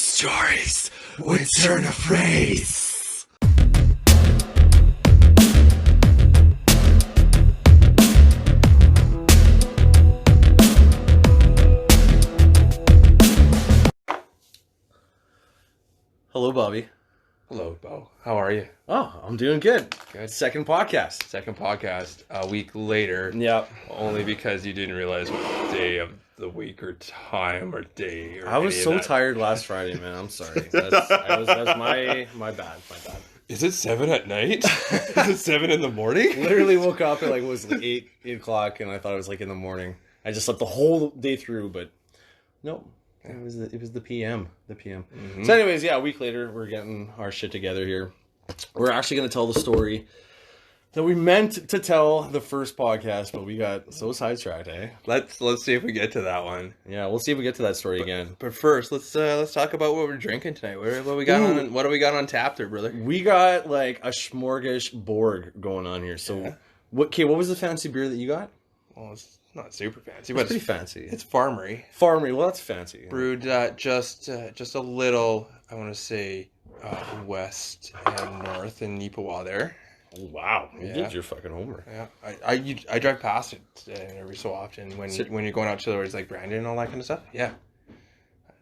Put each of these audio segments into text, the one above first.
stories would turn a phrase. Hello, Bobby. Hello, Bo. How are you? Oh, I'm doing good. Good. Second podcast. Second podcast a week later. Yep. Only because you didn't realize what day of the week or time or day. Or I was any so of that. tired last Friday, man. I'm sorry. That's my bad. Is it 7 at night? Is it 7 in the morning? Literally woke up at it was like 8 o'clock, and I thought it was like in the morning. I just slept the whole day through, but nope. It was the PM. Mm-hmm. So anyways, yeah, a week later, we're getting our shit together here. We're actually going to tell the story that we meant to tell the first podcast, but we got so sidetracked, eh? Let's see if we get to that one. Yeah, we'll see if we get to that story again. But first, let's talk about what we're drinking tonight. What we got on? What do we got on tap there, brother? We got like a smorgasbord going on here. So, Yeah. What was the fancy beer that you got? Well, it's not super fancy, It's but pretty fancy. It's farmery. Farmery. Well, that's fancy. Brewed just a little, I want to say, west and north in Nipawa there. Oh, wow, you Yeah. did your fucking homework. Yeah, I drive past it every so often when you're going out to where it's like Brandon and all that kind of stuff. Yeah.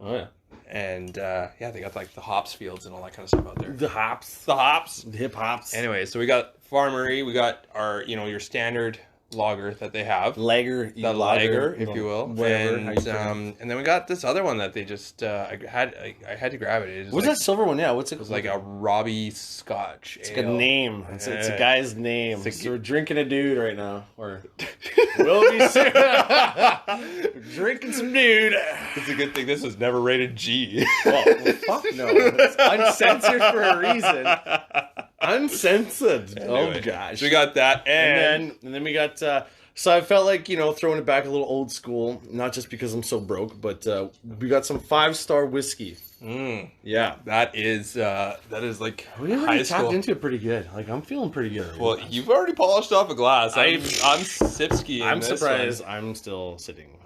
Oh yeah, And yeah, they got like the hops fields and all that kind of stuff out there. the hops, The hip hops. Anyway, so we got farmery. We got our your standard lager that they have. Lager, The lager, if you will, whatever. and then we got this other one that they just I had to grab it. What's that silver one? Yeah, what's it? It was like a Robbie Scotch. It's like a name. It's a guy's name. It's a- So we're drinking a dude right now. Or we'll be soon. Drinking some dude. It's a good thing this was never rated G. Well, fuck no. It's uncensored for a reason. Uncensored. Anyway, Oh gosh. so we got that, and then we got. So I felt like throwing it back a little old school, not just because I'm so broke, but we got some 5-star whiskey. Yeah, that is like we high already school. tapped into it pretty good. Like I'm feeling pretty good. Already. Well, you've already polished off a glass. I'm sipski. I'm surprised. I'm still sitting.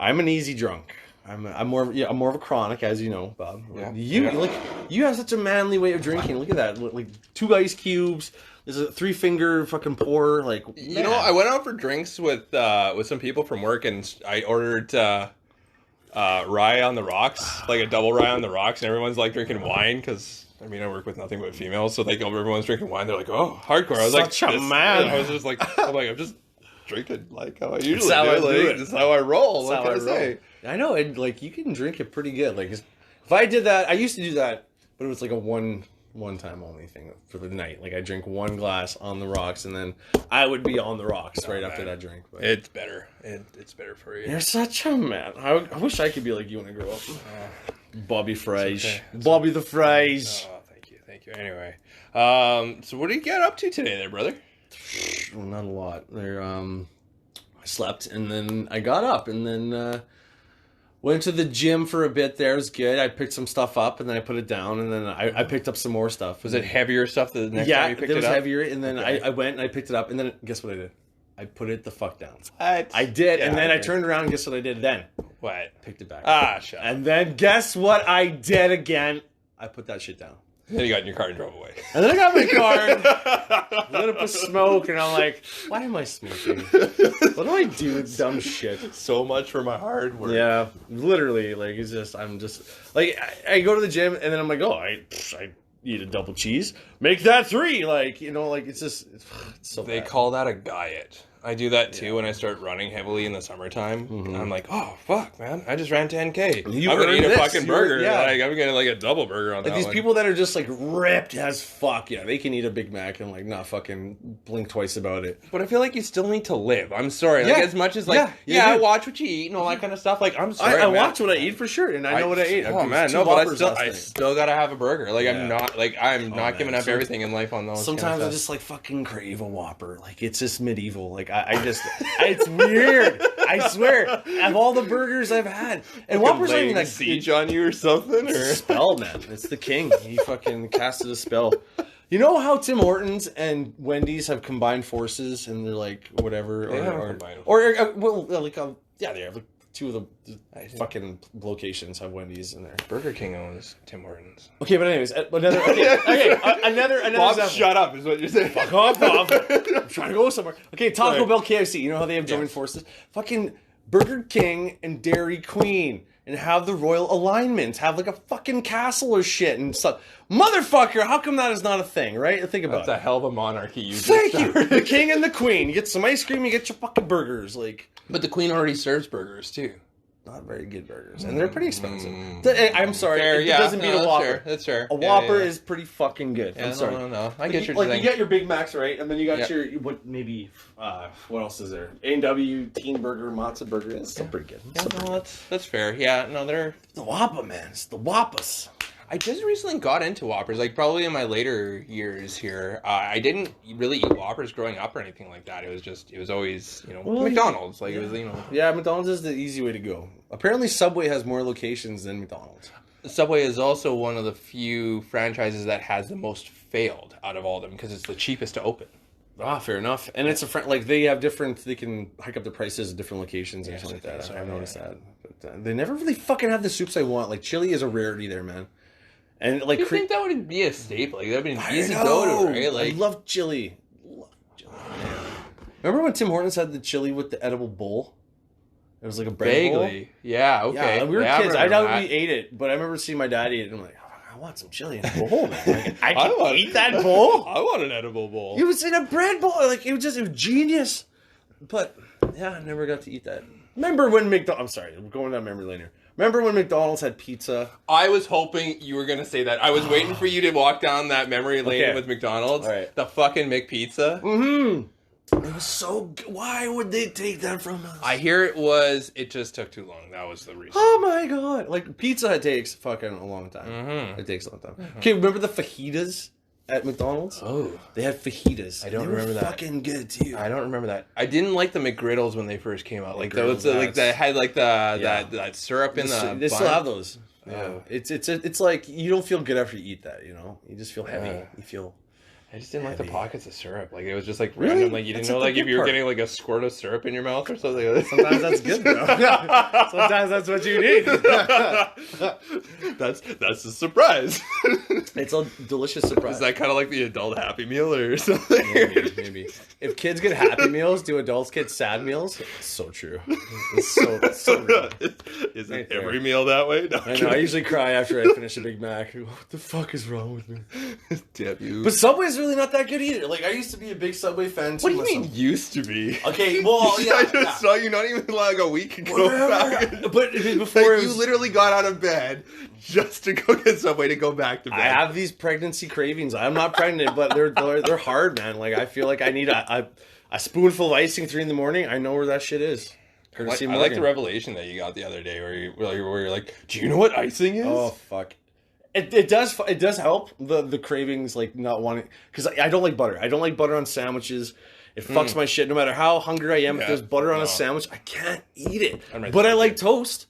I'm an easy drunk. I'm more of a chronic, as you know, Bob. Yeah. You have such a manly way of drinking. Look at that. Like 2 ice cubes. There's a 3-finger fucking pour. Like I went out for drinks with some people from work, and I ordered rye on the rocks, like a double rye on the rocks, and everyone's like drinking wine because I work with nothing but females, so everyone's drinking wine. They're like, oh, hardcore. I was Such like, a man. I was just like, I'm just drinking like how I usually how do. I do Like, it. this is how I roll. That's What how can I say? I know, and like you can drink it pretty good. Like if I did that, I used to do that, but it was like a one time only thing for the night. Like I drink 1 glass on the rocks, and then I would be on the rocks right after that drink. But It's better. It's better for you. you're such a man. I wish I could be like you when I grow up. Bobby Fraser. okay. Bobby the Fraser. Oh, thank you. Anyway, so what do you get up to today, there, brother? Well, not a lot. I slept, and then I got up, and then went to the gym for a bit. There, it was good. I picked some stuff up, and then I put it down, and then I picked up some more stuff. Was it heavier stuff the next time you picked it was it up? heavier, and then Okay. I went and I picked it up, and then guess what I did? I put it the fuck down. What? I did, and then I okay. turned around, and guess what I did then? What? Picked it back. Shut up. And then guess what I did again? I put that shit down. Then you got in your car and drove away. And then I got my car, lit up a smoke, and I'm like, why am I smoking? What do I do with dumb shit? So much for my hard work. Yeah, literally, like, it's just, I'm just, like, I go to the gym, and then I'm like, oh, I eat a double cheese, make that 3, like, it's just, it's so They bad. call that a diet. I do that too when I start running heavily in the summertime. I'm like, oh, fuck, man. I just ran 10K. You I'm going to earned eat a this. fucking burger. Yeah. Like, I'm getting like a double burger on Like that these one. people that are just like ripped as fuck, yeah, they can eat a Big Mac and like not fucking blink twice about it. But I feel like you still need to live. I'm sorry. Like, Yeah. as much as Yeah, like, you I do. watch what you eat and all that kind of stuff. Like, I'm sorry, I man. watch what I eat for sure, and I know what I ate. Oh It was man, 2 no, but Whoppers last I night. still gotta have a burger. Like Yeah. I'm not man. giving up So- everything in life on those. Sometimes kind I of just like fucking crave a Whopper. Like it's just medieval. Like I just, it's weird. I swear. Of all the burgers I've had, and Whoppers aren't even like siege on you or something, or spell, man. It's the king. He fucking casted a spell. You know how Tim Hortons and Wendy's have combined forces, and they're like whatever, They haven't combined. yeah, they have like two of the fucking locations have Wendy's in there. Burger King owns Tim Hortons. Okay, but anyways, another Bob, example. shut up is what you're saying. Fuck off, Bob. I'm trying to go somewhere. Okay, Taco Bell, KFC. You know how they have joined forces? Fucking Burger King and Dairy Queen. And have the royal alignments. Have like a fucking castle or shit and stuff. Motherfucker, how come that is not a thing, right? Think about it. That's a hell of a monarchy you Thank you. The king and the queen. You get some ice cream, you get your fucking burgers. Like, but the queen already serves burgers too. not very good burgers. And they're pretty expensive. I'm sorry. Fair, it doesn't beat a Whopper. That's fair. A Whopper is pretty fucking good. Yeah, I'm sorry. No. I get your like thing. you get your Big Macs, right? And then you got your what else is there? A&W, Teen Burger, Matzo Burger. It's still pretty good. Yeah, no, that's fair. Yeah, no, they're the Whopper, man. It's the Whoppers. I just recently got into Whoppers, like probably in my later years here. I didn't really eat Whoppers growing up or anything like that. It was always, McDonald's. Like, it was, Yeah, McDonald's is the easy way to go. Apparently Subway has more locations than McDonald's. Subway is also one of the few franchises that has the most failed out of all of them because it's the cheapest to open. Ah, fair enough. And it's like they have they can hike up the prices at different locations and something like that. So, I've noticed that. But they never really fucking have the soups I want. Like, chili is a rarity there, man. And like, you think that would be a staple? Like, that'd be an easy go-to, right? Like, I love chili. Remember when Tim Hortons had the chili with the edible bowl? It was like a bread bowl. Vaguely, yeah. Okay, Yeah, we were kids. I doubt we ate it, but I remember seeing my dad eat it, and I'm like, I want some chili in a bowl, man. Like, I can eat that bowl. I want an edible bowl. It was in a bread bowl. Like, it was genius. But yeah, I never got to eat that. Remember when I'm sorry, we're going down memory lane here. Remember when McDonald's had pizza? I was hoping you were going to say that. I was waiting for you to walk down that memory lane with McDonald's. All right. The fucking McPizza. Mm-hmm. It was so good. Why would they take that from us? I hear it just took too long. That was the reason. Oh my god. Like, pizza takes fucking a long time. Mm-hmm. It takes a long time. Mm-hmm. Okay, remember the fajitas at McDonald's? Oh. They had fajitas. I don't remember that. Fucking good too. I don't remember that. I didn't like the McGriddles when they first came out. Like those, McGriddles, like that had like that syrup in the. They still have those. Yeah. It's like you don't feel good after you eat that. You just feel heavy. You feel. I just didn't like the pockets of syrup. Like, it was just like Really? random. Like, you didn't know like if you were getting like a squirt of syrup in your mouth or something. Sometimes that's good though. Sometimes that's what you need. That's a surprise. It's a delicious surprise. Is that kind of like the adult Happy Meal or something? Maybe. If kids get Happy Meals, do adults get sad meals? It's so true. It's so real. Isn't every meal that way? No, I know. I usually cry after I finish a Big Mac. What the fuck is wrong with me? Damn you. But Subway's really not that good either. Like, I used to be a big Subway fan. What do you mean used to be? Okay, well, yeah. I just saw you not even like a week ago. But before like, you literally got out of bed just to go get Subway to go back to bed. I have these pregnancy cravings. I'm not pregnant, but they're hard, man. Like, I feel like I need a spoonful of icing 3 in the morning. I know where that shit is. I like the revelation that you got the other day where you're like, do you know what icing is? Oh fuck. It does help the cravings, like not wanting, because I don't like butter. I don't like butter on sandwiches. It fucks my shit. No matter how hungry I am, if there's butter on a sandwich, I can't eat it. But I like toast.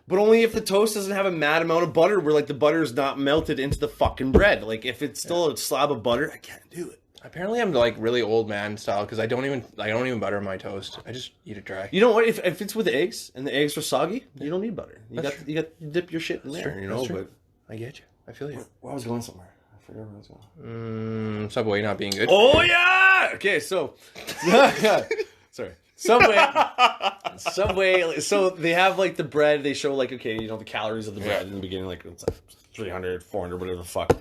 But only if the toast doesn't have a mad amount of butter, where like the butter is not melted into the fucking bread. Like, if it's still a slab of butter, I can't do it. Apparently, I'm like really old man style because I don't even butter my toast. I just eat it dry. You know what? If it's with eggs and the eggs are soggy, you don't need butter. You dip your shit in there. True. You know, but I get you. I feel you. Well, I was going somewhere. I forgot where I was going. Subway not being good. Oh yeah. Okay, so sorry. Subway. So they have like the bread. They show like, okay, the calories of the bread in the beginning, like it's like 300, 400, whatever the fuck.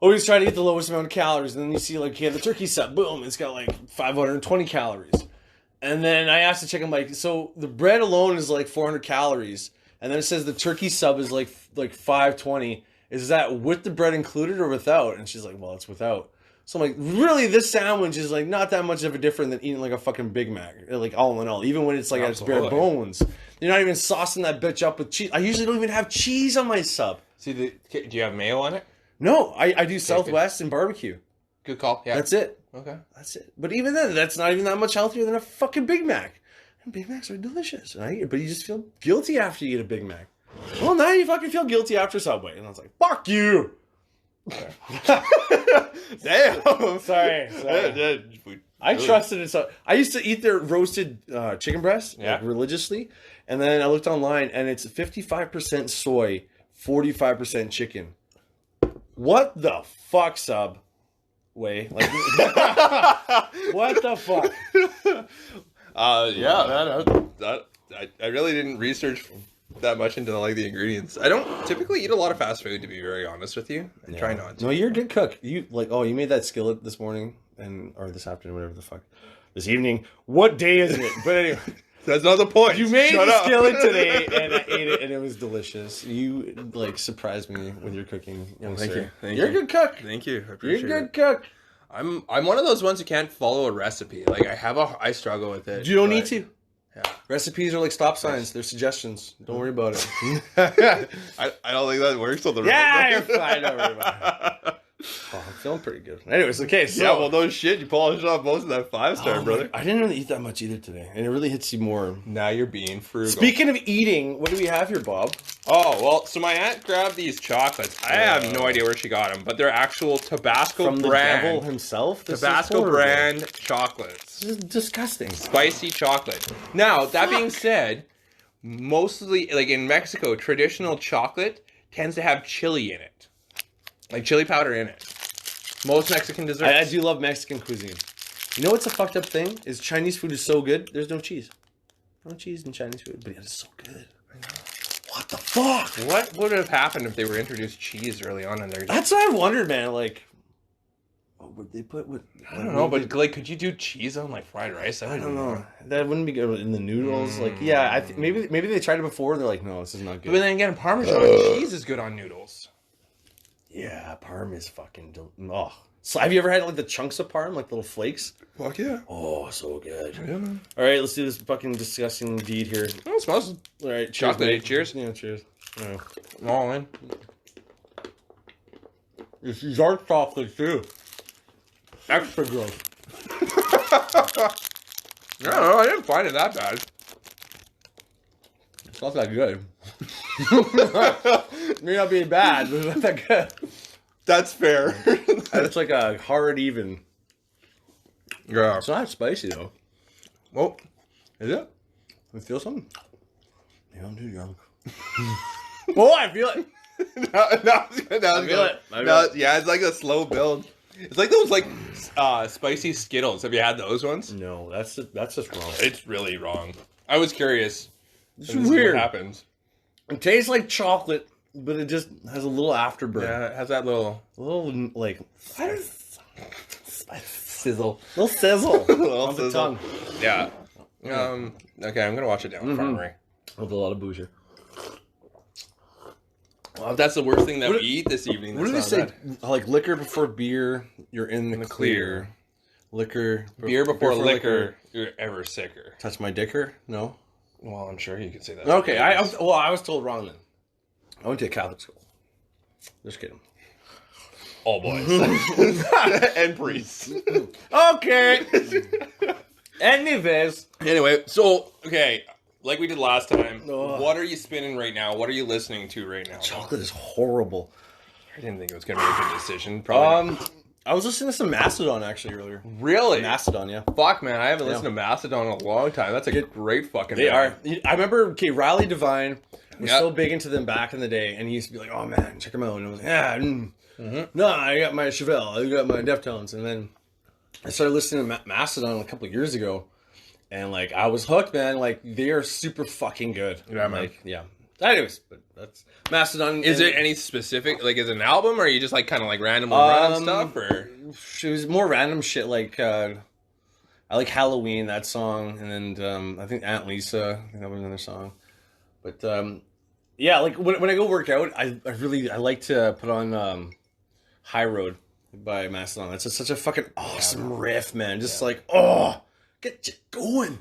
Always try to get the lowest amount of calories, and then you see like, the turkey sub, boom, it's got like 520 calories. And then I asked the chick, I'm like, so the bread alone is like 400 calories, and then it says the turkey sub is like 520. Is that with the bread included or without? And she's like, well, it's without. So I'm like, really, this sandwich is like not that much of a different than eating like a fucking Big Mac, like all in all, even when it's like at its bare bones. You're not even saucing that bitch up with cheese. I usually don't even have cheese on my sub. See, do you have mayo on it? No, I do Southwest and barbecue. Good call. Yeah, that's it. Okay, that's it. But even then, that's not even that much healthier than a fucking Big Mac. And Big Macs are delicious, right? But you just feel guilty after you eat a Big Mac. Well, now you fucking feel guilty after Subway, and I was like, "Fuck you." Damn. Sorry. I trusted it. So I used to eat their roasted chicken breast religiously, And then I looked online, and it's 55% soy, 45% chicken. What the fuck, sub? Like, what the fuck? I really didn't research that much into like the ingredients. I don't typically eat a lot of fast food, to be very honest with you. I try not to. No, you're a good cook. You made that skillet this morning or this afternoon, whatever the fuck. This evening. What day is it? But anyway. That's not the point. You made the skillet today, and I ate it, and it was delicious. You like surprised me with your cooking. Thank you. You're a good cook. Thank you. I appreciate You're a good cook. I'm one of those ones who can't follow a recipe. Like I struggle with it. You don't need to. Yeah. Recipes are like stop signs. They're suggestions. Don't worry about it. I don't think that works on the you're fine. Don't worry about it. Oh, I'm feeling pretty good. Anyways, okay, so... Yeah, well, no shit. You polished off most of that 5-star, brother. I didn't really eat that much either today, and it really hits you more. Now you're being frugal. Speaking of eating, what do we have here, Bob? Oh, well, so my aunt grabbed these chocolates. I have no idea where she got them, but they're actual Tabasco From brand. the devil himself? Tabasco brand chocolates. This is disgusting. Spicy chocolate. Now, that being said, mostly, like in Mexico, traditional chocolate tends to have chili in it. Like chili powder in it. Most Mexican desserts. I do love Mexican cuisine. You know what's a fucked up thing? Is Chinese food is so good, there's no cheese. No cheese in Chinese food, but it's so good. I know. What the fuck? What would have happened if they were introduced cheese early on in their... That's what I wondered, man. Like, what would they put with... I don't know, but like, could you do cheese on like fried rice? I don't know. That wouldn't be good in the noodles. Like, yeah, maybe they tried it before. They're like, no, this is not good. But then again, Parmesan cheese is good on noodles. Yeah, parm is fucking... Oh. So have you ever had like the chunks of parm, like little flakes? Fuck yeah. Oh, so good. Yeah, man. All right, let's do this fucking disgusting deed here. Oh, it smells... All right, cheers. Chocolate, cheers. Yeah, cheers. Oh. All in. This is dark chocolate too. Extra gross. No, I didn't find it that bad. It's not that good. May not be bad, but it's not that good. That's fair. It's like a hard even. Yeah. It's not spicy though. Oh, is it? You feel something? Yeah, I'm too drunk. Oh, I feel it. I feel it. Yeah, it's like a slow build. It's like those like spicy Skittles. Have you had those ones? No, that's just wrong. It's really wrong. I was curious. It's weird. What happens? It tastes like chocolate, but it just has a little afterburn. Yeah, it has that little like sizzle. Little sizzle. Little on the tongue. Yeah. Okay, I'm gonna watch it down. Farmery. With a lot of bougie. Well, if that's the worst thing that we eat this evening. What do they say? Like liquor before beer, you're in the clear. Liquor. Beer before liquor, you're ever sicker. Touch my dicker? No. Well, I'm sure you could say that. Okay, I was told wrong then. I went to a Catholic school. Just kidding. All boys. And priests. Okay. Anyways. Anyway, so, okay, like we did last time, what are you spinning right now? What are you listening to right now? Chocolate is horrible. I didn't think it was going to be a good decision. Probably not. I was listening to some Mastodon actually earlier. Really? Mastodon, yeah. Fuck, man, I haven't listened to Mastodon in a long time. That's a great fucking They band. are. I remember, Riley Devine was so big into them back in the day, and he used to be like, oh man, check them out. And I was like, no, I got my Chevelle, I got my Deftones. And then I started listening to Mastodon a couple of years ago, and like, I was hooked, man. Like, they are super fucking good. Yeah, man. Like, yeah. Anyways, but that's Mastodon. Is it any specific, like, is it an album, or are you just, like, kind of, like, randomly running stuff, or? It was more random shit, like, I like Halloween, that song, and then, I think Aunt Lisa, I think that was another song. But, yeah, like, when I go work out, I like to put on, High Road by Mastodon. It's just such a fucking awesome riff, man. Just like, get you going.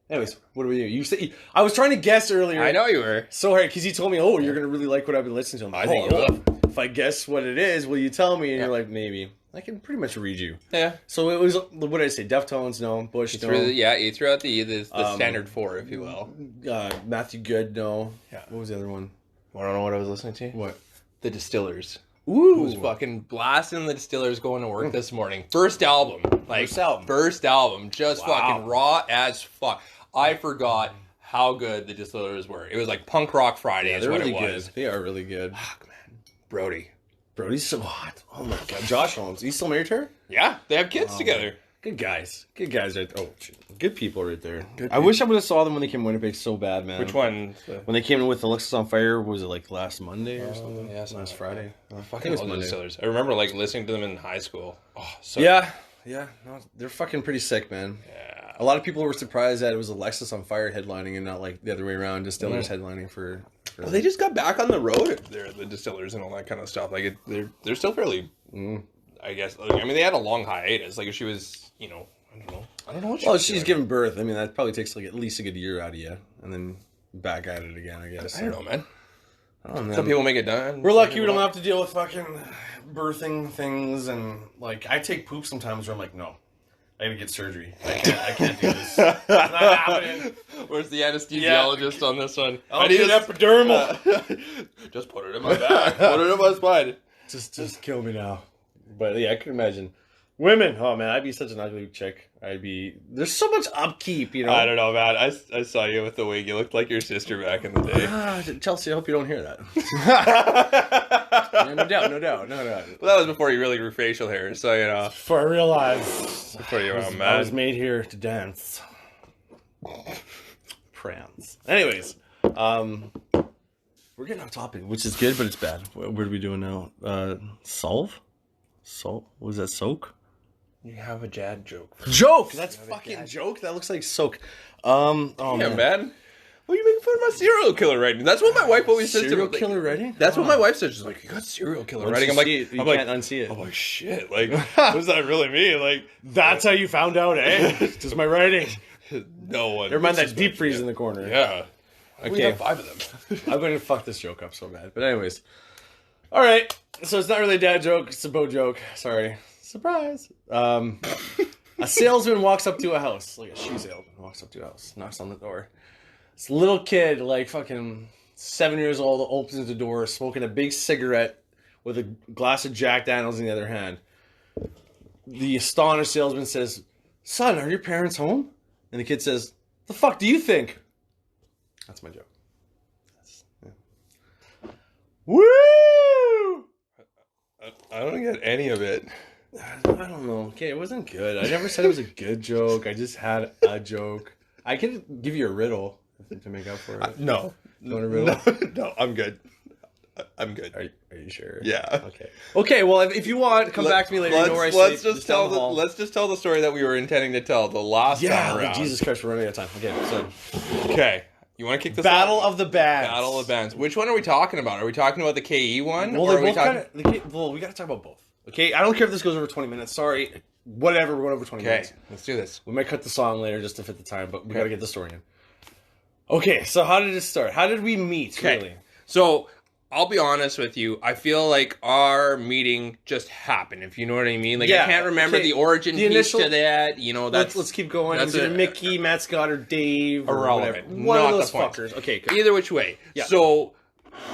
Anyways, what about you? You said I was trying to guess earlier. I know you were. So hard because you told me, "Oh, you're gonna really like what I've been listening to." I'm like, I think you will. If I guess what it is, will you tell me? And you're like, maybe. I can pretty much read you. Yeah. So it was. What did I say? Deftones, no. Bush, no. You threw out the standard four, if you will. Matthew Good, no. Yeah. What was the other one? I don't know what I was listening to. What? The Distillers. Ooh. I was fucking blasting the Distillers going to work this morning. First album. First album. Just fucking raw as fuck. I forgot how good the distillers were. It was like punk rock Friday is they're what really it was. good. They are really good. Fuck, man. Brody. Brody's so hot. Oh my god. Josh Holmes. He's still married to her? Yeah, they have kids together. Good guys. Good guys right there. Oh, good people right there. I wish I would have saw them when they came to Winnipeg so bad, man. Which one? When they came in with Alexis on Fire, was it like last Monday or something? Yeah, last Friday. I fucking love the distillers. I remember like listening to them in high school. Oh, so Yeah. No, they're fucking pretty sick, man. Yeah. A lot of people were surprised that it was Alexis on Fire headlining and not like the other way around. Distillers headlining for Well, they just got back on the road. They're the distillers and all that kind of stuff. Like they're still fairly. I guess. I mean, they had a long hiatus. Like if she was, I don't know. What Well, she's giving birth. I mean, that probably takes like at least a good year out of you, and then back at it again. I guess. I don't know, man. I don't know. Some people make it done. We're lucky we don't have to deal with fucking birthing things, and like I take poop sometimes where I'm like, no, I gotta get surgery. I can't do this. It's not happening. Where's the anesthesiologist on this one? I need an epidermal. Just put it in my back. Put it in my spine. Just kill me now. But yeah, I can imagine. Women, oh man, I'd be such an ugly chick. There's so much upkeep, I don't know, man. I saw you with the wig. You looked like your sister back in the day. Chelsea, I hope you don't hear that. Yeah, no doubt. Well, that was before you really grew facial hair, so Before I realized before you were a I man. was made here to dance. Prance. Anyways, we're getting off topic, which is good, but it's bad. What are we doing now? Solve? Was that soak? You have a dad joke. Joke! That's fucking joke? That looks like soak. Oh, Yeah, man. man. Well, you making fun of my serial killer writing? That's what my wife always says to me. Serial killer writing? That's what my wife says. She's like, you got serial killer writing. I'm like, you I'm like, can't unsee it. I'm like, shit. Like, what does that really mean? Like, That's how you found out, eh? Just my writing. no one. Never mind that deep freeze in the corner. Yeah. We Okay. have 5 of them. I'm going to fuck this joke up so bad. But anyways. All right. So it's not really a dad joke. It's a Bo joke. Sorry. Surprise. A salesman walks up to a house. Like a shoe salesman walks up to a house. Knocks on the door. This little kid, like fucking 7 years old, opens the door, smoking a big cigarette with a glass of Jack Daniels in the other hand. The astonished salesman says, "Son, are your parents home?" And the kid says, "The fuck do you think?" That's my joke. Woo! I don't get any of it. I don't know. Okay, it wasn't good. I never said it was a good joke. I just had a joke. I could give you a riddle to make up for it. No. You want a riddle? No, I'm good. I'm good. Are you sure? Yeah. Okay. Okay. Well, if you want, come back to me later. You know where I let's stay, just tell hall. let's just tell the story that we were intending to tell the last time around. Jesus Christ, we're running out of time. Okay. So, Okay. You want to kick this Battle off? of the Bands. Battle of Bands. Which one are we talking about? Are we talking about the KE one? Well, or they are we both talking... kind of. Well, we got to talk about both. Okay. I don't care if this goes over 20 minutes. Sorry. Whatever. We're going over 20 Okay, minutes. let's do this. We might cut the song later just to fit the time, but we got to get the story in. Okay. So how did it start? How did we meet? Okay. Really? So I'll be honest with you. I feel like our meeting just happened, if you know what I mean. Like, Yeah, I can't remember okay. the origin The piece initial- to that. You know, Let's keep going. that's Is it a- Mickey, Matt Scott, or Dave? Or Irrelevant. whatever. One Not of the those point. fuckers. Okay. Good. either which way. Yeah. So,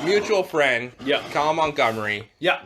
mutual friend, Yeah. Kyle Montgomery, Yeah.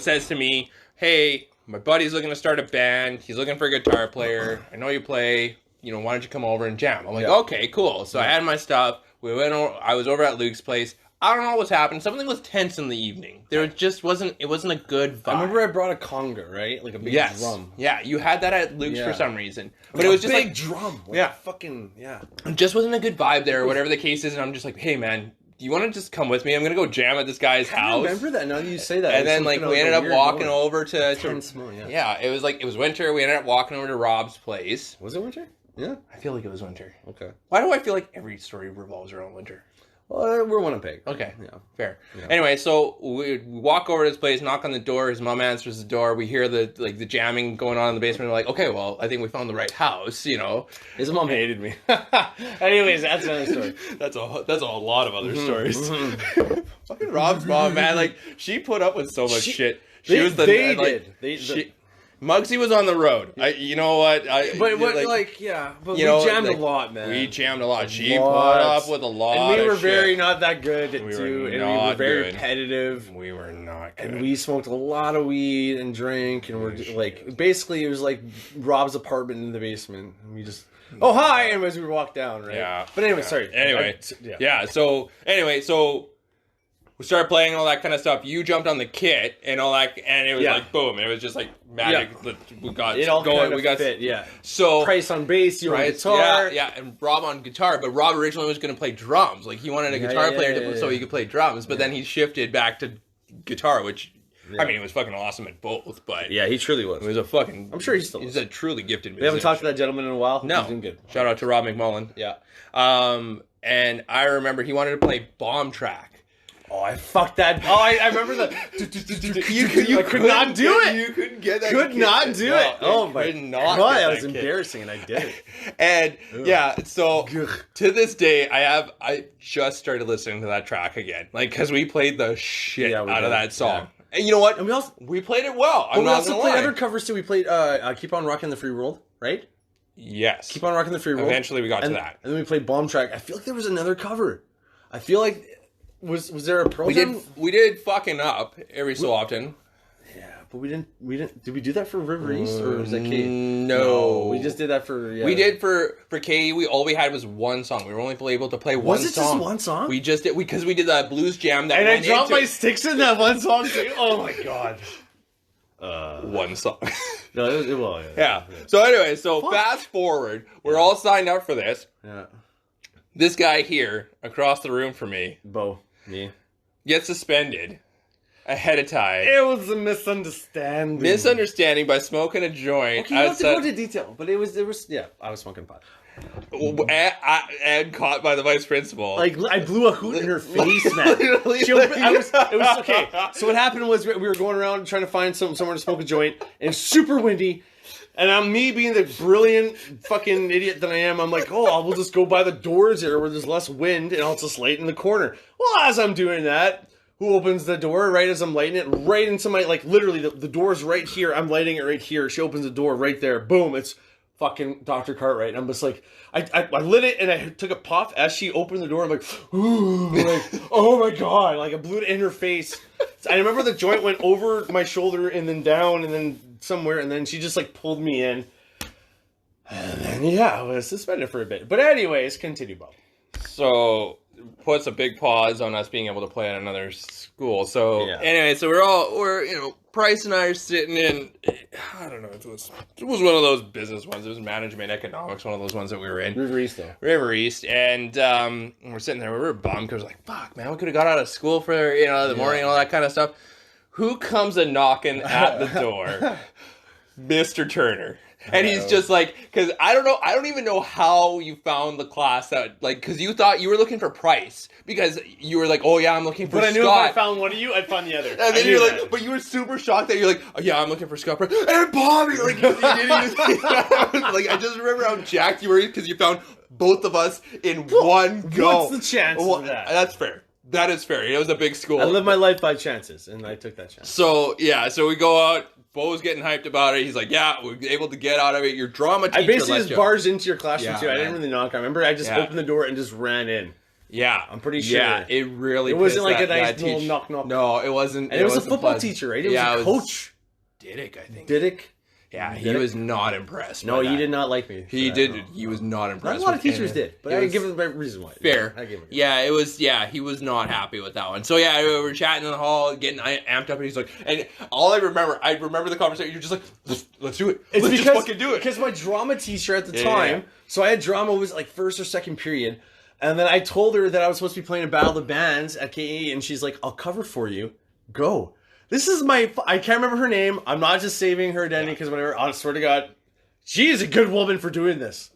says to me, "Hey, my buddy's looking to start a band. He's looking for a guitar player. I know you play. Why don't you come over and jam?" I'm like, Yeah. "Okay, cool." So I had my stuff. We went over. I was over at Luke's place. I don't know what's happened. Something was tense in the evening. There just wasn't. It wasn't a good vibe. I remember I brought a conga, right? Like a big drum. Yeah, you had that at Luke's Yeah. for some reason. But it was just big like, drum. Like Yeah. Fucking, yeah. it just wasn't a good vibe there, or whatever the case is. And I'm just like, "Hey, man, do you want to just come with me? I'm going to go jam at this guy's I house." remember that. Now that you say that. And then, like, we ended up walking over to Tense moment, yeah. yeah, it was winter. We ended up walking over to Rob's place. Was it winter? Yeah. I feel like it was winter. Okay. Why do I feel like every story revolves around winter? Well, we're Winnipeg. Okay. Yeah. Fair. Yeah. Anyway, so we walk over to his place, knock on the door. His mom answers the door. We hear the jamming going on in the basement. We're like, okay, well, I think we found the right house. His mom hated me. Anyways, that's another story. That's a lot of other stories. Fucking Rob's mom, man, like she put up with so much shit. She was the They like, did. she- Muggsy was on the road. You know what? But we jammed a lot, man. We jammed a lot. She put up with a lot, and we were of very shit. not that good at two, and we were very repetitive. We were not good. And we smoked a lot of weed and drank, and we're like, basically, it was like Rob's apartment in the basement, and we just, oh hi, and as we walked down, right? Yeah. But anyway, sorry. Anyway, So we started playing all that kind of stuff. You jumped on the kit and all that, and it was like boom. It was just like magic. Yeah. We got it all going. Kind of we got fit. Yeah. So Price on bass, you on guitar. Yeah, and Rob on guitar. But Rob originally was going to play drums. Like he wanted a guitar player so he could play drums. But then he shifted back to guitar, which I mean, it was fucking awesome at both. But yeah, he truly was. It was a fucking. I'm sure he's a truly gifted musician. We haven't talked to that gentleman in a while. No, he's doing good. Shout out to Rob McMullen. Yeah. And I remember he wanted to play Bomb Track. Oh, I fucked that. Oh, I remember the. You could not do it. You couldn't get that. Could not do it. Oh my god, that was embarrassing, and I did it. And so to this day, I just started listening to that track again, like because we played the shit out of that song. Yeah. And you know what? And we played it well. We also played other covers too. We played "Keep on Rocking the Free World," right? Yes. Keep on Rocking the Free World. Eventually, we got to that, and then we played "Bomb Track." I feel like there was another cover. I feel like. Was there a pro? We did fucking up every so often. Yeah, but we didn't. Did we do that for River East or was that K? No, we just did that for. Yeah. We did for KE. All we had was one song. We were only able to play one song. Was it just one song? We just did because we did that blues jam. That and I dropped my sticks in that one song too. Oh my god. One song. No, yeah. So anyway, fast forward. We're all signed up for this. Yeah. This guy here across the room from me, me, gets suspended ahead of time. It was a misunderstanding by smoking a joint. Okay, you don't have to go into detail, but it was I was smoking pot. And caught by the vice principal. Like I blew a hoot in her face, man. It was okay. So what happened was we were going around trying to find somewhere to smoke a joint, and it's super windy. And me being the brilliant fucking idiot that I am, I'm like, we'll just go by the doors here where there's less wind, and I'll just light in the corner. Well, as I'm doing that, who opens the door right as I'm lighting it? Right into my, like, literally, the door's right here. I'm lighting it right here. She opens the door right there. Boom, it's fucking Dr. Cartwright. And I'm just like, I lit it, and I took a puff. As she opened the door, I'm like, ooh, like, oh my god. Like, I blew it in her face. I remember the joint went over my shoulder, and then down, and then somewhere, and then she just like pulled me in, and then I was suspended for a bit. But anyways, continue, Bob. So puts a big pause on us being able to play at another school. So anyway, so we're Price and I are sitting in. I don't know. It was one of those business ones. It was management economics, one of those ones that we were in. River East, and we're sitting there. We were bummed because like, fuck, man, we could have got out of school for the morning and all that kind of stuff. Who comes a knocking at the door? Mr. Turner. And he's just like, because I don't even know how you found the class that, like, because you thought you were looking for Price. Because you were like, oh yeah, I'm looking for Scott. But I knew if I found one of you, I'd find the other. And then you're like, but you were super shocked that you're like, oh yeah, I'm looking for Scott Price. And Bobby! Like, you didn't even say that. Like, I just remember how jacked you were because you found both of us in one go. What's the chance of that? That's fair. That is fair. It was a big school. I live my life by chances, and I took that chance. So we go out. Bo's getting hyped about it. He's like, yeah, we're able to get out of it. Your drama teacher. I basically just barged into your classroom, too. I didn't really knock. I remember I just opened the door and just ran in. Yeah. I'm pretty sure. Yeah, it really It wasn't like a nice little knock. No, it wasn't. And it was a football teacher, right? It was a coach. Diddick, I think. Diddick? Yeah, he was not impressed. No, he did not like me. He did. He was not impressed. Not a lot of teachers did, but I give him the reason why. Fair. Yeah, it was. Yeah, he was not happy with that one. So we were chatting in the hall, getting amped up, and he's like, and all I remember the conversation. You're just like, let's do it. Let's just fucking do it. Because my drama teacher at the time, so I had drama was like first or second period, and then I told her that I was supposed to be playing a battle of bands at KE, and she's like, I'll cover for you. Go. This is I can't remember her name. I'm not just saving her identity because whatever. I swear to God, she is a good woman for doing this.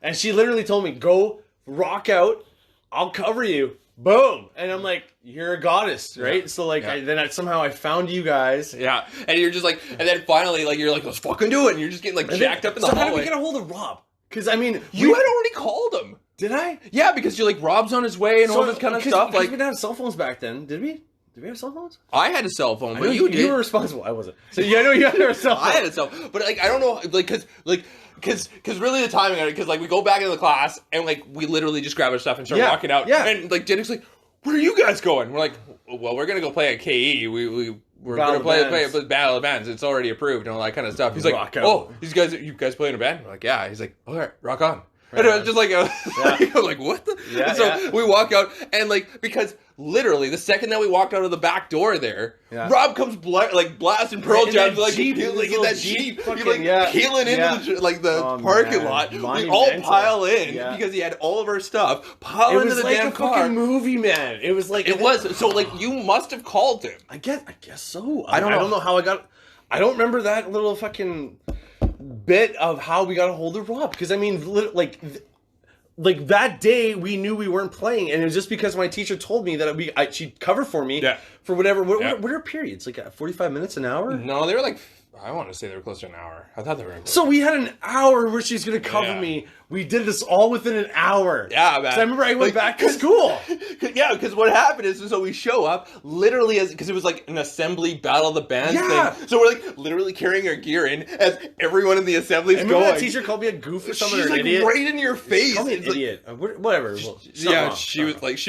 And she literally told me, go rock out. I'll cover you. Boom. And I'm like, you're a goddess, right? So like, somehow I found you guys. Yeah. And you're just like, and then finally, like, you're like, let's fucking do it. And you're just getting like jacked up in the hallway. How did we get a hold of Rob? Because I mean, you had already called him. Did I? Yeah, because you're like, Rob's on his way and all this kind of stuff. Like, we didn't have cell phones back then, did we? Did we have cell phones? I had a cell phone, I but know you you were did. responsible. I wasn't. So yeah, I know you had a cell phone. I had a cell phone, but like I don't know, like because really the timing on it, because like we go back into the class and like we literally just grab our stuff and start walking out. Yeah. And like Jenny's like, "Where are you guys going?" We're like, "Well, we're gonna go play at KE. We're gonna play Battle of Bands. It's already approved and all that kind of stuff." He's like, Rock out. "Oh, you guys playing a band?" We're like, "Yeah." He's like, "All right, rock on." And it was just like, I'm like, what the? Yeah, and so we walk out, and like, because literally the second that we walked out of the back door there, Rob comes blasting Pearl Jam, like in that Jeep, peeling into the parking lot. We all pile in because he had all of our stuff. Pile into the damn car. It was like a fucking movie, man. It was like it was. So like, you must have called him. I guess so. I don't know how I got. I don't remember that little fucking bit of how we got a hold of Rob, because I mean, like that day we knew we weren't playing, and it was just because my teacher told me that she'd cover for me for whatever. What are periods, like 45 minutes, an hour? No, they were like, I want to say they were close to an hour. I thought they were. So we had an hour where she's gonna cover me. We did this all within an hour. Yeah, man. So I remember I went back to school. Yeah, because what happened is, so we show up literally because it was like an assembly Battle of the Bands thing. So we're like literally carrying our gear in as everyone in the assembly's going. Remember that teacher called me a goof or something? She's or an like idiot? right in your face. Call me an idiot. Whatever. She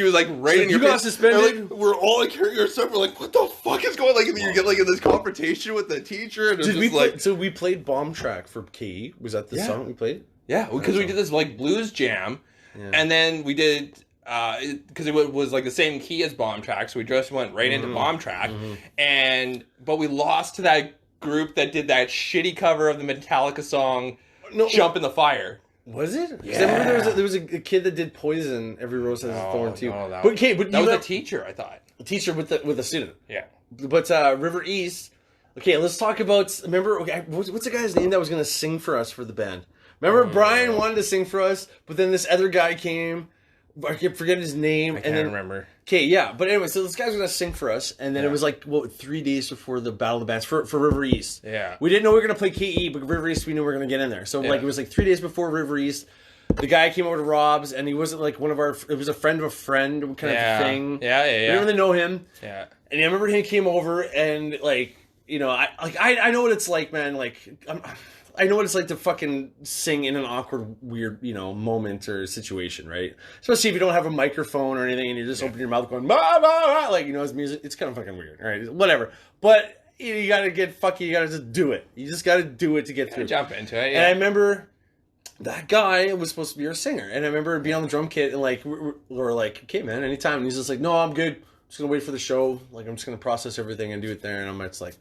was like right in your face. You got suspended. We're all like carrying our stuff. We're like, what the fuck is going on? Like, you get like in this confrontation with the teacher, and so we played Bomb Track for KE. Was that the song we played? Yeah, because we did this like blues jam, and then we did because it was like the same key as Bomb Track, so we just went right into Bomb Track, but we lost to that group that did that shitty cover of the Metallica song "Jump in the Fire." Was it? Yeah. I remember there was a kid that did Poison. Every Rose Has a Thorn too. That was a teacher, I thought. A teacher with a student. Yeah, but River East. Okay, let's talk about. Remember, what's the guy's name that was going to sing for us for the band? Remember, Brian wanted to sing for us, but then this other guy came. I keep forgetting his name. I can't remember. Okay, yeah. But anyway, so this guy's going to sing for us, and then it was like, 3 days before the Battle of the Bands for River East. Yeah. We didn't know we were going to play KE, but River East, we knew we were going to get in there. So, like, it was like 3 days before River East. The guy came over to Rob's, and he wasn't like one of our... It was a friend of a friend kind of thing. Yeah. We didn't really know him. Yeah. And I remember he came over, and, like, you know, I know what it's like, man. Like, I know what it's like to fucking sing in an awkward, weird, moment or situation, right? Especially if you don't have a microphone or anything and you're just opening your mouth going, bah, bah, bah, like, his music. It's kind of fucking weird, right? Whatever. But you gotta get fucking, you gotta just do it. You just gotta do it to get through. Jump into it, And I remember that guy was supposed to be our singer. And I remember being on the drum kit and, like, we're like, okay, man, anytime. And he's just like, no, I'm good. I'm just gonna wait for the show. Like, I'm just gonna process everything and do it there. And I'm just like...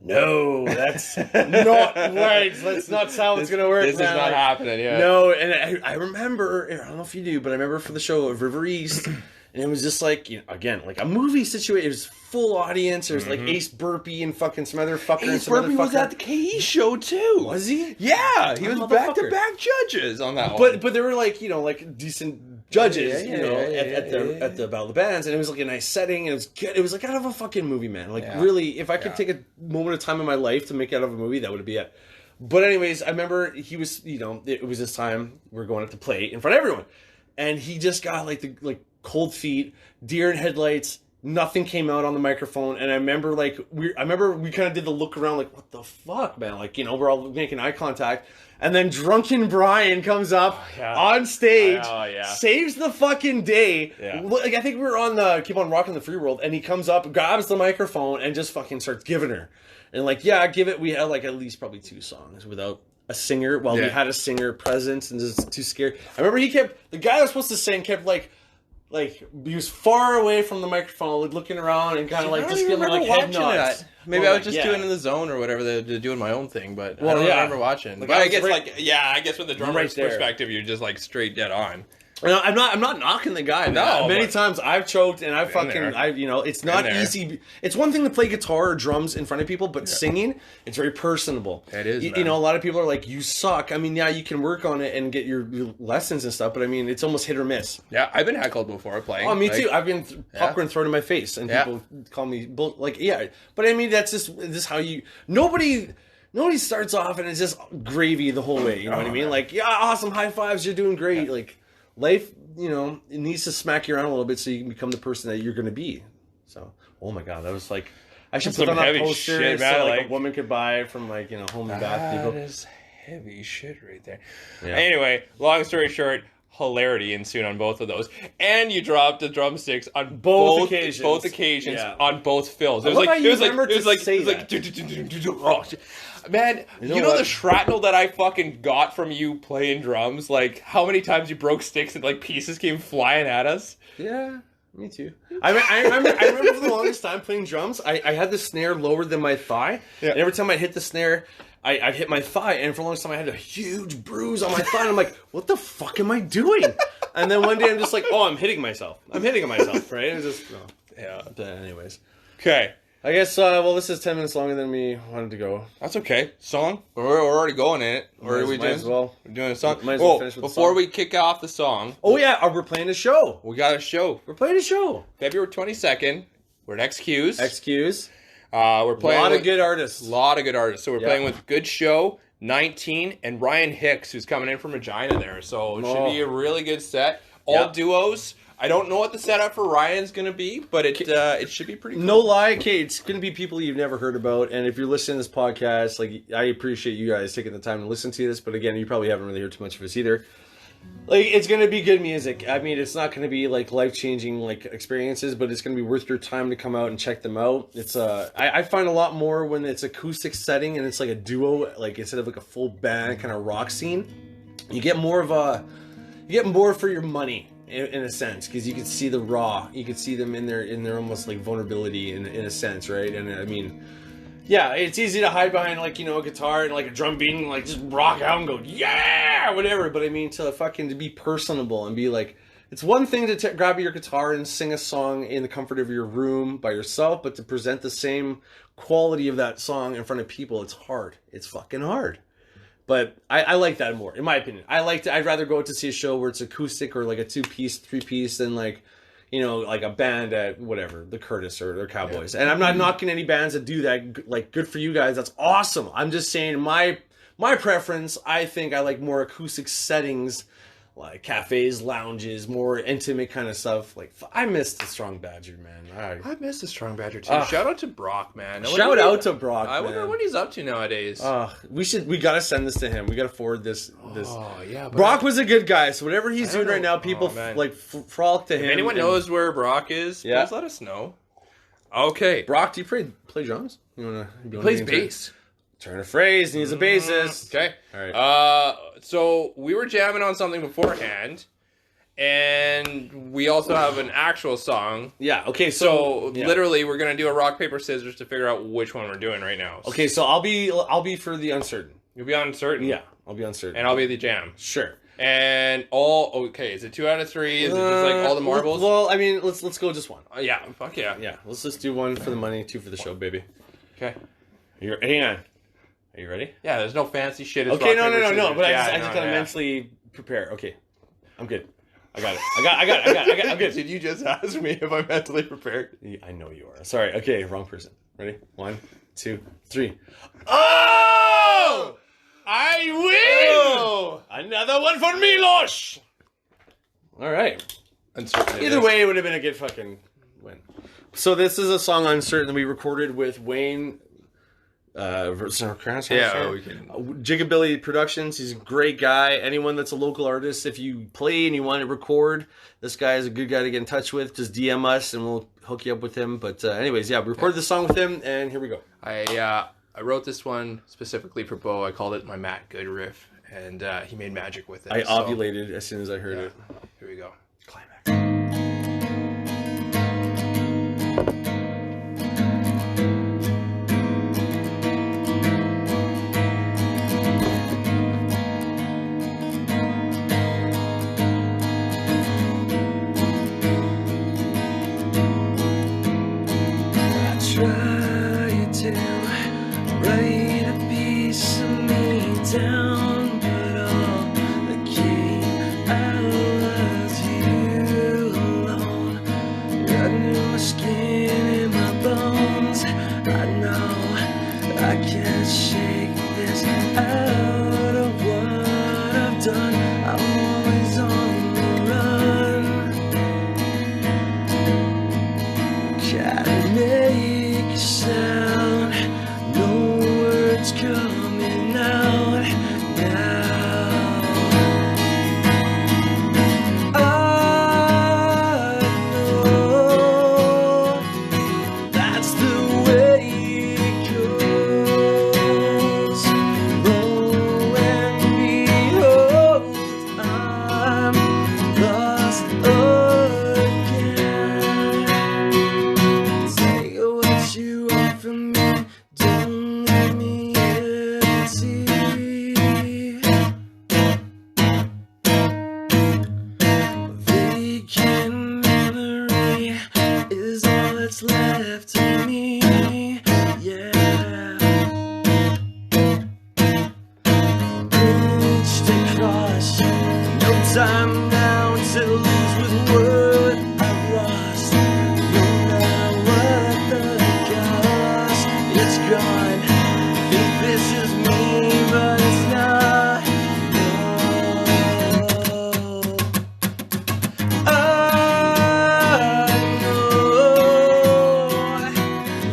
No, that's not right. That's not how it's gonna work. This is not happening. Yeah. No, and I remember. I don't know if you do, but I remember for the show of River East, and it was just like again, like a movie situation. It was full audience. There's like Ace Burpee and fucking some other fucker. Ace Burpee was at the KE show too. Was he? Yeah, he was back to back judges on that one. But they were like like decent judges, at the Battle of the Bands, and it was like a nice setting, and it was good. It was like out of a fucking movie, man. Like really, if I could take a moment of time in my life to make it out of a movie, that would be it. But anyways, I remember he was, it was this time we were going up to play in front of everyone, and he just got like cold feet, deer in headlights. Nothing came out on the microphone, and I remember we kind of did the look around like, what the fuck, man? Like, we're all making eye contact, and then drunken Brian comes up on stage, saves the fucking day. Yeah. Like, I think we were on the Keep on Rocking the Free World, and he comes up, grabs the microphone, and just fucking starts giving her. And like, give it. We had like at least probably 2 songs without a singer. While we had a singer present, and just too scared. I remember the guy that was supposed to sing kept like he was far away from the microphone, looking around and kind of like just giving like head nods. Maybe I was just doing in the zone or whatever, they're doing my own thing, but I don't remember watching. But I guess I guess from the drummer's perspective, you're just like straight dead on. No, I'm not knocking the guy. No, many times I've choked and it's not easy. It's one thing to play guitar or drums in front of people, but singing, it's very personable. It is. A lot of people are like, "You suck." I mean, you can work on it and get your lessons and stuff, but I mean, it's almost hit or miss. Yeah, I've been heckled before playing. Oh, me too. I've been popcorn thrown in my face, and people call me But I mean, that's just how you. Nobody starts off and it's just gravy the whole way. You know what I mean? Like, awesome, high fives, you're doing great. Like. Life, it needs to smack you around a little bit so you can become the person that you're going to be. So, oh my god, that was like, I should That's put some on a heavy poster shit, so man, like like- a woman could buy it from like, you know, Home and Bath That Depot. is heavy shit right there. Yeah. Anyway, long story short, hilarity ensued on both of those, and you dropped the drumsticks on Both occasions. Both occasions Yeah. on both fills. It was love like how it you was like remembered it was to like say it was like oh, shit. Man, you know what? the shrapnel that I fucking got from you playing drums? Like how many times you broke sticks and like pieces came flying at us? Yeah, me too. I remember for the longest time playing drums, I had the snare lower than my thigh. Yeah. And every time I'd hit the snare, I'd hit my thigh. And for the longest time, I had a huge bruise on my thigh. And I'm like, what the fuck am I doing? And then one day I'm just like, oh, I'm hitting myself. Right? It was just, Yeah. but anyways. Okay. I guess, well, this is 10 minutes longer than we wanted to go. That's okay. Song? We're already going in it. Or are we Might doing? as well. We're doing a song. Might as well Oh, finish with the before song. we kick off the song, Oh, yeah, we're playing a show. we got a show. We're playing a show. February 22nd. We're at XQ's. XQ's. We're A playing lot with of good artists. a lot of good artists. So we're Yeah. playing with Good Show, 19, and Ryan Hicks, who's coming in from Regina there. So it should be a really good set. All Yeah. duos. I don't know what the setup for Ryan's going to be, but it should be pretty cool. No lie, okay, it's going to be people you've never heard about. And if you're listening to this podcast, like, I appreciate you guys taking the time to listen to this. But again, you probably haven't really heard too much of us either. Like, it's going to be good music. I mean, it's not going to be like life-changing like experiences, but it's going to be worth your time to come out and check them out. It's I find a lot more when it's acoustic setting and it's like a duo, like instead of like a full band kind of rock scene, you get more for your money. In a sense, because you can see the raw, you can see them in their almost like vulnerability in a sense, right? And I mean, yeah, it's easy to hide behind like, you know, a guitar and like a drum beat and like just rock out and go yeah, whatever. But I mean, to be personable and be like, it's one thing to grab your guitar and sing a song in the comfort of your room by yourself, but to present the same quality of that song in front of people, it's hard. It's fucking hard. But I like that more, in my opinion. I'd rather go to see a show where it's acoustic or like a 2-piece, 3-piece than like, you know, like a band at whatever, the Curtis or the Cowboys. Yeah. And I'm not knocking any bands that do that. Like, good for you guys. That's awesome. I'm just saying my preference, I think I like more acoustic settings, like cafes, lounges, more intimate kind of stuff. Like, I miss the Strong Badger, man. I miss the Strong Badger too. Shout out to Brock, man. Shout out to Brock. I wonder what he's up to nowadays. We gotta send this to him. We gotta forward this. Oh yeah, but Brock was a good guy, so whatever he's doing know. right now, people frolic to him. if anyone knows where Brock is, please let us know. Okay, Brock, do you play drums? You he plays bass. Turn a phrase, and he's a bassist. Okay, all right. So we were jamming on something beforehand, and we also have an actual song. Yeah. Okay. So literally, we're gonna do a rock paper scissors to figure out which one we're doing right now. Okay. So I'll be for the uncertain. You'll be uncertain. Yeah, I'll be uncertain. And I'll be the jam. Sure. And is it 2 out of 3? Is it just like all the marbles? Well, I mean, let's go just one. Yeah. Fuck yeah. Yeah. Let's just do 1 for the money, 2 for the show, baby. Okay. Hang on. Are you ready? Yeah, there's no fancy shit. It's Okay, rock, no. paper, scissors. But Yeah, I just gotta mentally prepare. Okay, I'm good. I got it. I'm good. Did you just ask me if I'm mentally prepared? Yeah, I know you are. Sorry. Okay, wrong person. Ready? 1, 2, 3. Oh! I win! Oh! Another one for Milos! All right. Either way, it would have been a good fucking win. So this is a song Uncertain that we recorded with Wayne... Jiggabilly Productions. He's a great guy. Anyone that's a local artist, if you play and you want to record, this guy is a good guy to get in touch with. Just DM us and we'll hook you up with him. But anyways, we recorded this song with him, and here we go. I wrote this one specifically for Bo. I called it my Matt Good riff, and he made magic with it. I ovulated as soon as I heard it. Here we go. Climax. Try to write a piece of me down, but all that came out was you alone. Got new skin in my bones. I know I can't shake this out of what I've done. I'm always on the run. that's left of me. Yeah. Reached across, no time now to lose with what I've lost. No matter what the cost, it's gone. Think this is me, but it's not. No. I know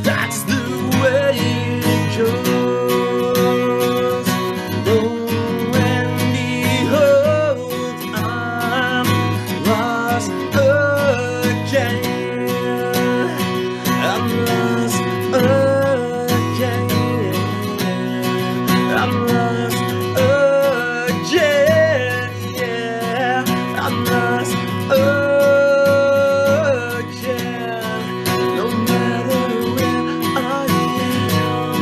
that's the way it goes. Lo and behold, I'm lost again. I'm lost again. I'm lost again. Yeah, I'm lost again. No matter where I am.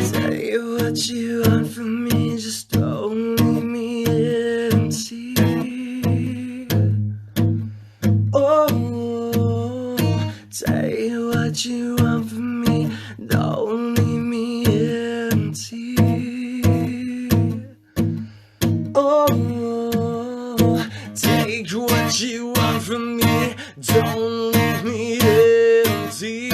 Say what you want from me, just don't leave me empty. Oh, say what you want from me, don't leave me empty. Oh, take what you want from me, don't leave me empty.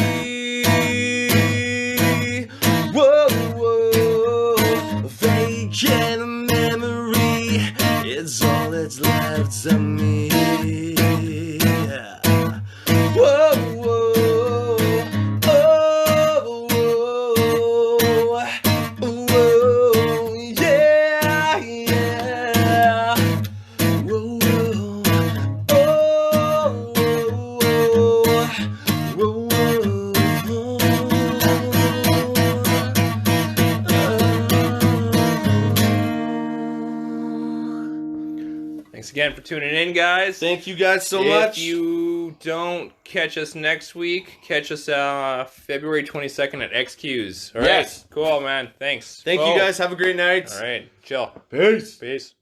Whoa, whoa, vacant memory, it's all that's left of me. Whoa, whoa, oh, whoa, whoa, yeah, yeah. Whoa, whoa, oh, whoa, whoa, Thanks again for tuning in, guys. Thank you guys so If much. you don't catch us next week, catch us February 22nd at XQ's. All right. Yes. Cool, man. Thanks. Thank Cool. you guys. Have a great night. All right. Chill. Peace. Peace.